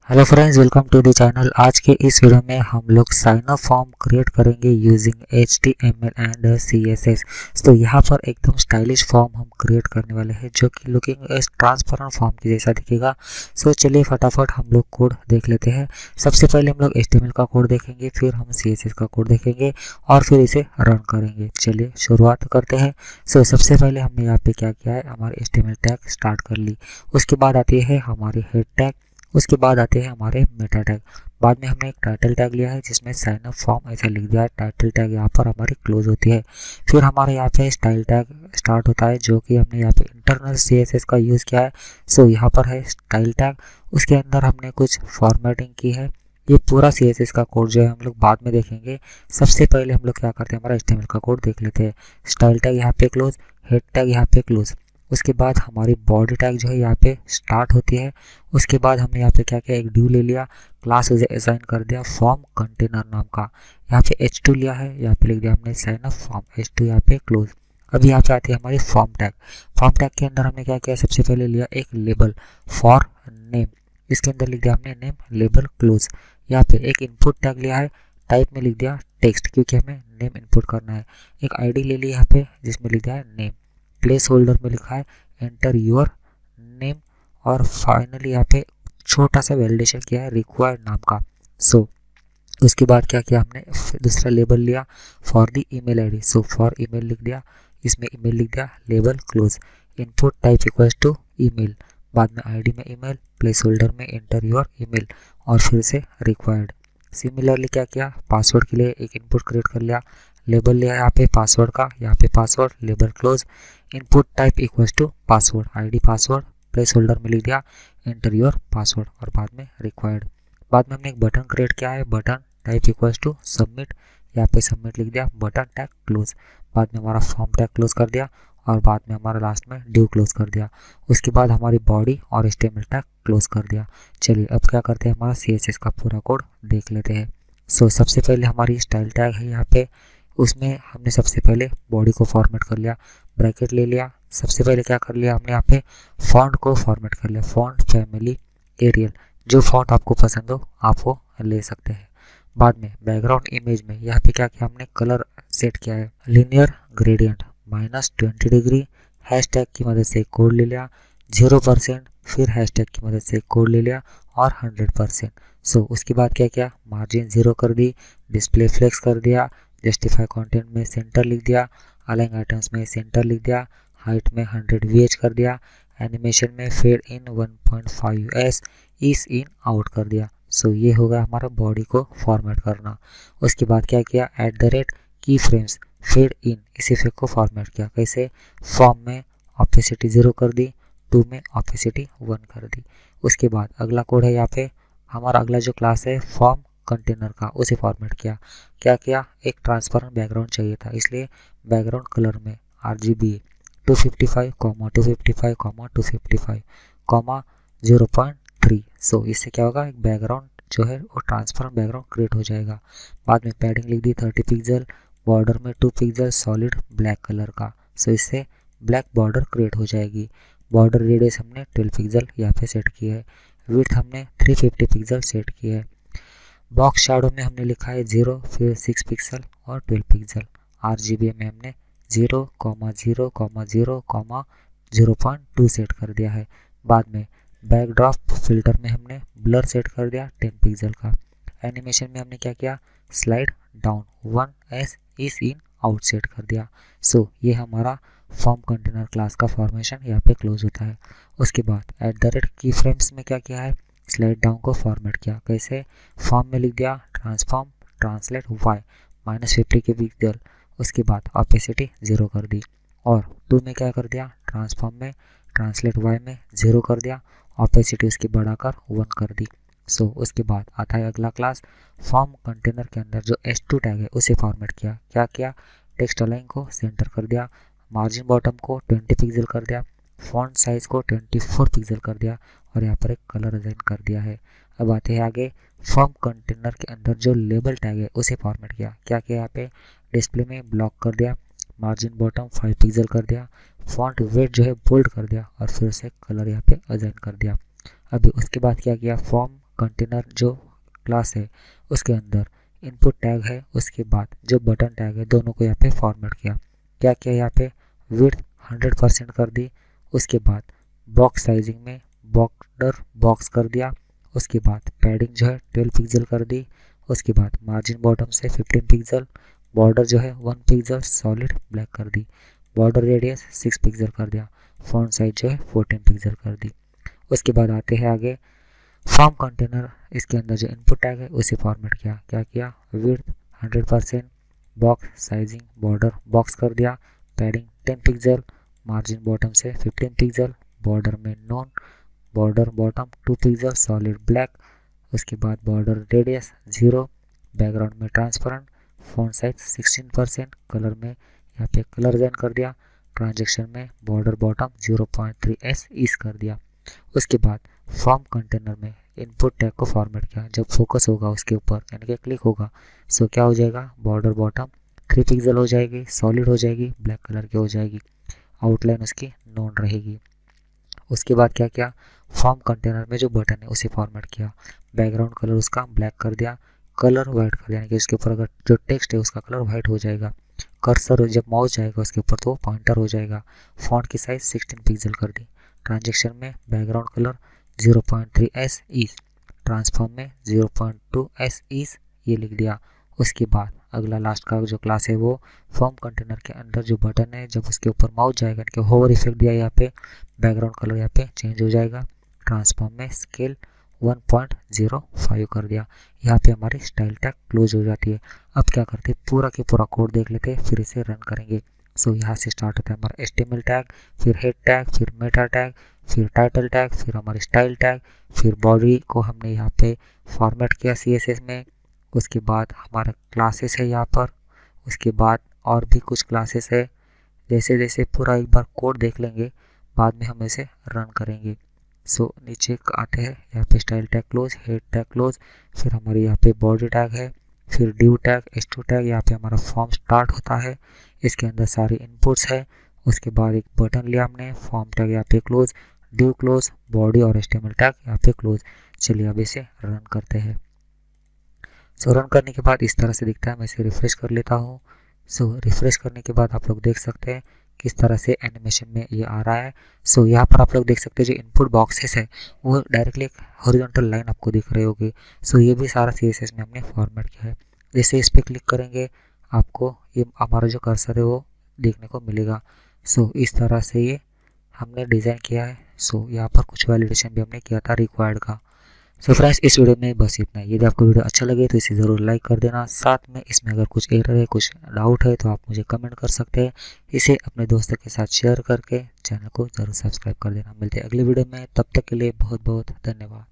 Hello friends, welcome to the channel. आज के इस वीडियो में हम लोग साइन अप फॉर्म क्रिएट करेंगे यूजिंग HTML एंड CSS। तो यहाँ पर एकदम स्टाइलिश फॉर्म हम क्रिएट करने वाले हैं जो कि लुकिंग ट्रांसपेरेंट फॉर्म के जैसा दिखेगा। सो चलिए फटाफट हम लोग कोड देख लेते हैं। सबसे पहले हम लोग HTML का कोड देखेंगे, फिर हम CSS का कोड देखेंगे और फिर इसे रन करेंगे। चलिए शुरुआत करते हैं। सो सबसे पहले हमने यहाँ पे क्या किया है, हमारे HTML टैग स्टार्ट कर ली। उसके बाद आती है हमारी हेड टैग, उसके बाद आते हैं हमारे मेटा टैग। बाद में हमने एक टाइटल टैग लिया है जिसमें साइन अप फॉर्म ऐसा लिख दिया है। टाइटल टैग यहाँ पर हमारी क्लोज होती है। फिर हमारे यहाँ पे स्टाइल टैग स्टार्ट होता है जो कि हमने यहाँ पे इंटरनल CSS का यूज़ किया है। सो यहाँ पर है स्टाइल टैग, उसके अंदर हमने कुछ फॉर्मेटिंग की है। ये पूरा CSS का कोड जो है हम लोग बाद में देखेंगे। सबसे पहले हम लोग क्या करते हैं, हमारा HTML का कोड देख लेते हैं। स्टाइल टैग यहाँ पे क्लोज, हेड टैग यहाँ पे क्लोज। उसके बाद हमारी बॉडी टैग जो है यहाँ पे स्टार्ट होती है। उसके बाद हमने यहाँ पे क्या किया, एक ड्यू ले लिया, क्लास उसे असाइन कर दिया फॉर्म कंटेनर नाम का। यहाँ पे H2 लिया है, यहाँ पे लिख दिया हमने साइन अप फॉर्म H2 यहाँ पे क्लोज। अभी यहाँ पे आती है हमारी फॉर्म टैग। फॉर्म टैग के अंदर हमने क्या किया, सबसे पहले लिया एक लेबल फॉर नेम, इसके अंदर लिख दिया हमने नेम लेबल क्लोज। यहाँ पे एक इनपुट टैग लिया है, टाइप में लिख दिया टेक्स्ट क्योंकि हमें नेम इनपुट करना है। एक ID ले ली यहाँ पे जिसमें लिख दिया है नेम। प्लेस होल्डर में लिखा है एंटर योर नेम। और फाइनली यहाँ पे छोटा सा वैलिडेशन किया है रिक्वायर्ड नाम का। सो उसके बाद क्या किया, हमने दूसरा लेबल लिया for the email ID। So for email लिख दिया, इसमें ईमेल लिख दिया label close. Input type equals to email, बाद में ID में ईमेल, प्लेस होल्डर में एंटर योर ईमेल और फिर से रिक्वायर्ड। सिमिलरली क्या किया, पासवर्ड के लिए एक इनपुट क्रिएट कर लिया, लेबल लिया यहाँ पे पासवर्ड का, यहाँ पे password label close. Input type equals to password, ID password, placeholder में लिख दिया एंटर योर पासवर्ड और बाद में रिक्वायर्ड। बाद में हमने एक बटन क्रिएट किया है, button type equals to submit, यहाँ पे सबमिट लिख दिया, बटन टैग क्लोज। बाद में हमारा फॉर्म टैग क्लोज कर दिया और बाद में हमारा लास्ट में ड्यू क्लोज कर दिया। उसके बाद हमारी बॉडी और HTML टैग क्लोज कर दिया। चलिए अब क्या करते हैं, हमारा CSS का पूरा कोड देख लेते हैं। सो सबसे पहले हमारी स्टाइल टैग है यहाँ पे, उसमें हमने सबसे पहले बॉडी को फॉर्मेट कर लिया, ब्रैकेट ले लिया। सबसे पहले क्या कर लिया हमने यहाँ पे फॉन्ट को फॉर्मेट कर लिया, फॉन्ट फैमिली एरियल, जो फॉन्ट आपको पसंद हो आप वो ले सकते हैं। बाद में बैकग्राउंड इमेज में यहाँ पे क्या किया, हमने कलर सेट किया है लिनियर ग्रेडियंट -20 डिग्री। हैशटैग की मदद से कोड ले लिया 0%, फिर हैशटैग की मदद से कोड ले लिया और 100%। सो उसके बाद क्या किया, मार्जिन 0 कर दी, डिस्प्ले फ्लेक्स कर दिया, जस्टिफाई कंटेंट में सेंटर लिख दिया, अलाइन आइटम्स में सेंटर लिख दिया, हाइट में 100 VH कर दिया, एनिमेशन में फेड इन 1.5s इस इन आउट कर दिया। सो ये होगा हमारा बॉडी को फॉर्मेट करना। उसके बाद क्या किया, @ की फ्रेम्स फेड इन, इस इफेक्ट को फॉर्मेट किया। कैसे, फॉर्म में ऑपेसिटी 0 कर दी, 2 में ऑपेसिटी 1 कर दी। उसके बाद अगला कोड है, यहाँ पे हमारा अगला जो क्लास है फॉर्म कंटेनर का, उसे फॉर्मेट किया। क्या किया, एक ट्रांसपेरेंट बैकग्राउंड चाहिए था, इसलिए बैकग्राउंड कलर में RGB 255, 255, 255, 0.3। सो इससे क्या होगा, एक बैकग्राउंड जो है वो ट्रांसपेरेंट बैकग्राउंड क्रिएट हो जाएगा। बाद में पैडिंग लिख दी 30 पिक्सल, बॉर्डर में 2 पिक्सल सॉलिड ब्लैक कलर का। सो इससे ब्लैक बॉर्डर क्रिएट हो जाएगी। बॉर्डर रेडियस हमने 12 पिक्सल यहाँ पे सेट की है। विड्थ हमने 350 पिक्सल सेट की है। बॉक्स शैडो में हमने लिखा है 0, फिर 6 पिक्सल और 12 पिक्सल। RGB में हमने 0, 0, 0, 0.2 सेट कर दिया है। बाद में बैकड्रॉप फिल्टर में हमने ब्लर सेट कर दिया 10 पिक्सल का। एनिमेशन में हमने क्या किया, स्लाइड डाउन 1s इस इन आउट सेट कर दिया। सो ये हमारा फॉर्म कंटेनर क्लास का फॉर्मेशन यहाँ पे क्लोज होता है। उसके बाद @ की फ्रेम्स में क्या किया है, स्लाइड डाउन को फॉर्मेट किया। कैसे, फॉर्म में लिख दिया ट्रांसफॉर्म ट्रांसलेट y -50 के पिक्सल। उसके बाद ऑपेसिटी 0 कर दी और 2 में क्या कर दिया, ट्रांसफॉर्म में ट्रांसलेट y में 0 कर दिया, ऑपेसिटी उसकी बढ़ाकर 1 कर दी। सो उसके बाद आता है अगला क्लास फॉर्म कंटेनर के अंदर जो H2 टैग है उसे फॉर्मेट किया। क्या किया, टेक्स्ट अलाइन को सेंटर कर दिया, मार्जिन बॉटम को 20 पिक्सल कर दिया, फॉन्ट साइज को 24 पिक्सल कर दिया और यहाँ पर एक कलर असाइन कर दिया है। अब आते हैं आगे, फॉर्म कंटेनर के अंदर जो लेबल टैग है उसे फॉर्मेट किया। क्या किया, यहाँ पे डिस्प्ले में ब्लॉक कर दिया, मार्जिन बॉटम 5 पिक्सल कर दिया, फॉन्ट वेट जो है बोल्ड कर दिया और फिर से कलर यहाँ पे असाइन कर दिया। अभी उसके बाद क्या किया, फॉर्म कंटेनर जो क्लास है उसके अंदर इनपुट टैग है, उसके बाद जो बटन टैग है, दोनों को यहाँ पे फॉर्मेट किया। क्या किया यहाँ पे, विड्थ 100% कर दी। उसके बाद बॉक्स साइजिंग में बॉर्डर बॉक्स कर दिया। उसके बाद पैडिंग जो है 12 पिक्सल कर दी। उसके बाद मार्जिन बॉटम से 15 पिक्सल, बॉर्डर जो है 1 पिक्सल सॉलिड ब्लैक कर दी। बॉर्डर रेडियस 6 पिक्सल कर दिया। फॉन्ट साइज जो है 14 पिक्सल कर दी। उसके बाद आते हैं आगे फॉर्म कंटेनर, इसके अंदर जो इनपुट टैग है उसे फॉर्मेट किया। क्या किया, width 100%, box sizing border box कर दिया, पैडिंग 10 पिक्सल, मार्जिन बॉटम से 15 पिक्सल, बॉर्डर में non, border bottom 2 pixel solid black. उसके बाद बॉर्डर रेडियस 0, बैकग्राउंड में ट्रांसपेरेंट, फॉन्ट साइज 16%, कलर में यहाँ पे कलर जैन कर दिया। ट्रांजेक्शन में बॉर्डर बॉटम 0.3s ईस कर दिया। उसके बाद फॉर्म कंटेनर में इनपुट टैग को फॉर्मेट किया। जब फोकस होगा उसके ऊपर यानी कि क्लिक होगा सो क्या हो जाएगा, बॉर्डर बॉटम 3 पिक्सल हो जाएगी, सॉलिड हो जाएगी, ब्लैक कलर की हो जाएगी, आउटलाइन उसकी नॉन रहेगी। उसके बाद क्या किया, फॉर्म कंटेनर में जो बटन है उसे फॉर्मेट किया। बैकग्राउंड कलर उसका ब्लैक कर दिया, कलर वाइट कर दिया, यानी कि उसके ऊपर अगर जो टेक्स्ट है उसका कलर वाइट हो जाएगा। कर्सर जब माउस जाएगा उसके ऊपर तो पॉइंटर हो जाएगा। फॉन्ट की साइज 16 पिक्सल कर दी। ट्रांजेक्शन में बैकग्राउंड कलर 0.3s ईस, ट्रांसफॉर्म में 0.2s ईस ये लिख दिया। उसके बाद अगला लास्ट का जो क्लास है वो फॉर्म कंटेनर के अंदर जो बटन है जब उसके ऊपर माउस जाएगा कि होवर इफेक्ट दिया, यहाँ पे बैकग्राउंड कलर यहाँ पे चेंज हो जाएगा। ट्रांसफॉर्म में स्केल 1.05 कर दिया। यहाँ पे हमारी स्टाइल टैग क्लोज हो जाती है। अब क्या करते हैं, पूरा के पूरा कोड देख लेते हैं, फिर इसे रन करेंगे। सो यहाँ से स्टार्ट होता है हमारा HTML टैग, फिर हेड टैग, फिर मेटा टैग, फिर टाइटल टैग, फिर हमारी स्टाइल टैग, फिर बॉडी को हमने यहाँ पे फॉर्मेट किया CSS में। उसके बाद हमारा क्लासेस है यहाँ पर, उसके बाद और भी कुछ क्लासेस है। जैसे जैसे पूरा एक बार कोड देख लेंगे बाद में हम इसे रन करेंगे। सो नीचे आते हैं, यहाँ पे style tag close, head tag close, फिर हमारे यहाँ पे बॉडी टैग है, फिर डिव टैग, H2 टैग, यहाँ पे हमारा फॉर्म स्टार्ट होता है, इसके अंदर सारी इनपुट्स है। उसके बाद एक बटन लिया हमने, फॉर्म टैग यहाँ पे क्लोज, डिव क्लोज, बॉडी और HTML टैग यहाँ पे क्लोज। चलिए अब इसे रन करते हैं। सो रन करने के बाद इस तरह से दिखता है। मैं इसे रिफ्रेश कर लेता हूँ। सो रिफ्रेश करने के बाद आप लोग देख सकते हैं किस तरह से एनिमेशन में ये आ रहा है। सो यहाँ पर आप लोग देख सकते हैं जो इनपुट बॉक्सेस है वो डायरेक्टली एक हॉरिजॉन्टल लाइन आपको दिख रही होगी। सो ये भी सारा CSS में हमने फॉर्मेट किया है। जैसे इस पर क्लिक करेंगे आपको ये हमारा जो कर्सर है वो देखने को मिलेगा। सो इस तरह से ये हमने डिज़ाइन किया है। सो यहाँ पर कुछ वैलिडेशन भी हमने किया था रिक्वायर्ड का। सो फ्रेंड्स इस वीडियो में बस इतना ही। यदि आपको वीडियो अच्छा लगे तो इसे ज़रूर लाइक कर देना। साथ में इसमें अगर कुछ एरर है, कुछ डाउट है तो आप मुझे कमेंट कर सकते हैं। इसे अपने दोस्तों के साथ शेयर करके चैनल को ज़रूर सब्सक्राइब कर देना। मिलते हैं अगले वीडियो में, तब तक के लिए बहुत बहुत धन्यवाद।